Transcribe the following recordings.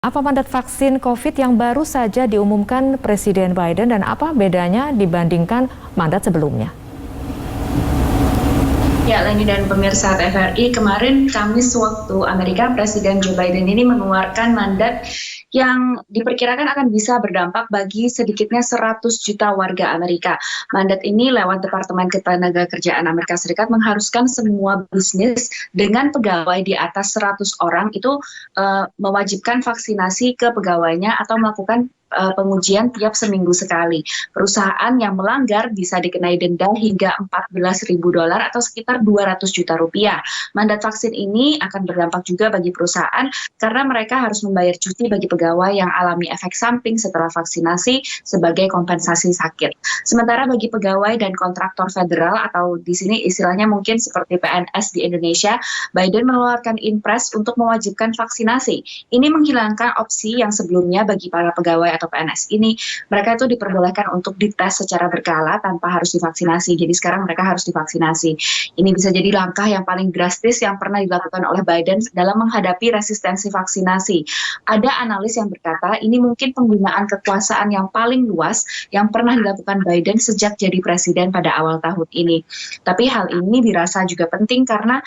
Apa mandat vaksin COVID yang baru saja diumumkan Presiden Biden dan apa bedanya dibandingkan mandat sebelumnya? Ya, Leni dan pemirsa TVRI, kemarin Kamis waktu Amerika, Presiden Joe Biden ini mengeluarkan mandat yang diperkirakan akan bisa berdampak bagi sedikitnya 100 juta warga Amerika. Mandat ini lewat Departemen Ketenagakerjaan Amerika Serikat mengharuskan semua bisnis dengan pegawai di atas 100 orang itu mewajibkan vaksinasi ke pegawainya atau melakukan pengujian tiap seminggu sekali. Perusahaan yang melanggar bisa dikenai denda hingga $14.000 atau sekitar 200 juta rupiah. Mandat vaksin ini akan berdampak juga bagi perusahaan karena mereka harus membayar cuti bagi pegawai yang alami efek samping setelah vaksinasi sebagai kompensasi sakit. Sementara bagi pegawai dan kontraktor federal atau di sini istilahnya mungkin seperti PNS di Indonesia, Biden mengeluarkan impres untuk mewajibkan vaksinasi. Ini menghilangkan opsi yang sebelumnya bagi para pegawai atau PNS ini, mereka itu diperbolehkan untuk dites secara berkala tanpa harus divaksinasi. Jadi sekarang mereka harus divaksinasi. Ini bisa jadi langkah yang paling drastis yang pernah dilakukan oleh Biden dalam menghadapi resistensi vaksinasi. Ada analis yang berkata ini mungkin penggunaan kekuasaan yang paling luas yang pernah dilakukan Biden sejak jadi presiden pada awal tahun ini. Tapi hal ini dirasa juga penting karena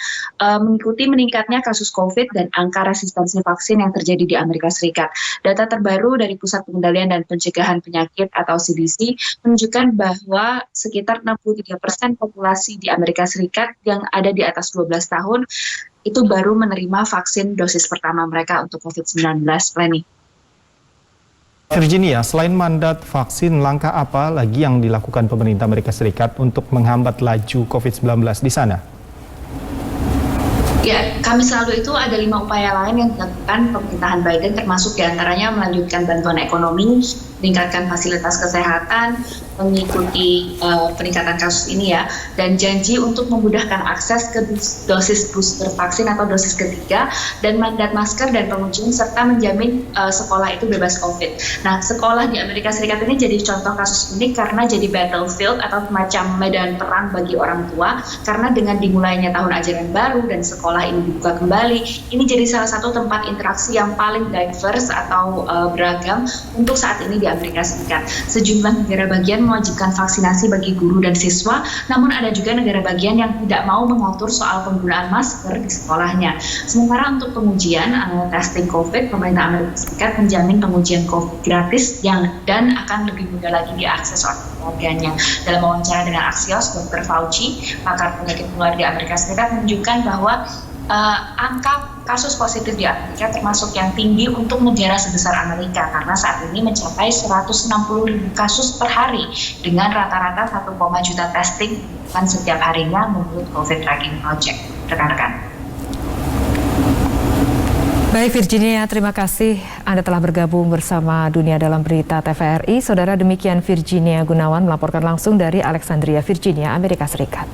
mengikuti meningkatnya kasus COVID dan angka resistensi vaksin yang terjadi di Amerika Serikat. Data terbaru dari Pusat Pengendalian dan Pencegahan Penyakit atau CDC menunjukkan bahwa sekitar 63% populasi di Amerika Serikat yang ada di atas 12 tahun itu baru menerima vaksin dosis pertama mereka untuk COVID-19, Leni. Virginia, selain mandat vaksin, langkah apa lagi yang dilakukan pemerintah Amerika Serikat untuk menghambat laju COVID-19 di sana? Ya, Kamis lalu itu ada 5 upaya lain yang dilakukan pemerintahan Biden, termasuk diantaranya melanjutkan bantuan ekonomi, meningkatkan fasilitas kesehatan, mengikuti peningkatan kasus ini ya, dan janji untuk memudahkan akses ke dosis booster vaksin atau dosis ketiga, dan mandat masker dan pengujian serta menjamin sekolah itu bebas COVID. Nah, sekolah di Amerika Serikat ini jadi contoh kasus unik karena jadi battlefield atau semacam medan perang bagi orang tua, karena dengan dimulainya tahun ajaran baru dan sekolah ini dibuka kembali, ini jadi salah satu tempat interaksi yang paling diverse atau beragam untuk saat ini di Amerika Serikat. Sejumlah negara bagian mewajibkan vaksinasi bagi guru dan siswa, namun ada juga negara bagian yang tidak mau mengatur soal penggunaan masker di sekolahnya. Sementara untuk pengujian testing COVID, pemerintah Amerika Serikat menjamin pengujian COVID gratis dan akan lebih mudah lagi diakses oleh keluarganya. Dalam wawancara dengan Axios, Dr. Fauci, pakar penyakit menular di Amerika Serikat, menunjukkan bahwa angka kasus positif di Amerika termasuk yang tinggi untuk negara sebesar Amerika karena saat ini mencapai 160.000 kasus per hari dengan rata-rata 1, juta testing setiap harinya menurut COVID Tracking Project. Rekan-rekan. Baik Virginia, terima kasih Anda telah bergabung bersama Dunia Dalam Berita TVRI. Saudara, demikian Virginia Gunawan melaporkan langsung dari Alexandria, Virginia, Amerika Serikat.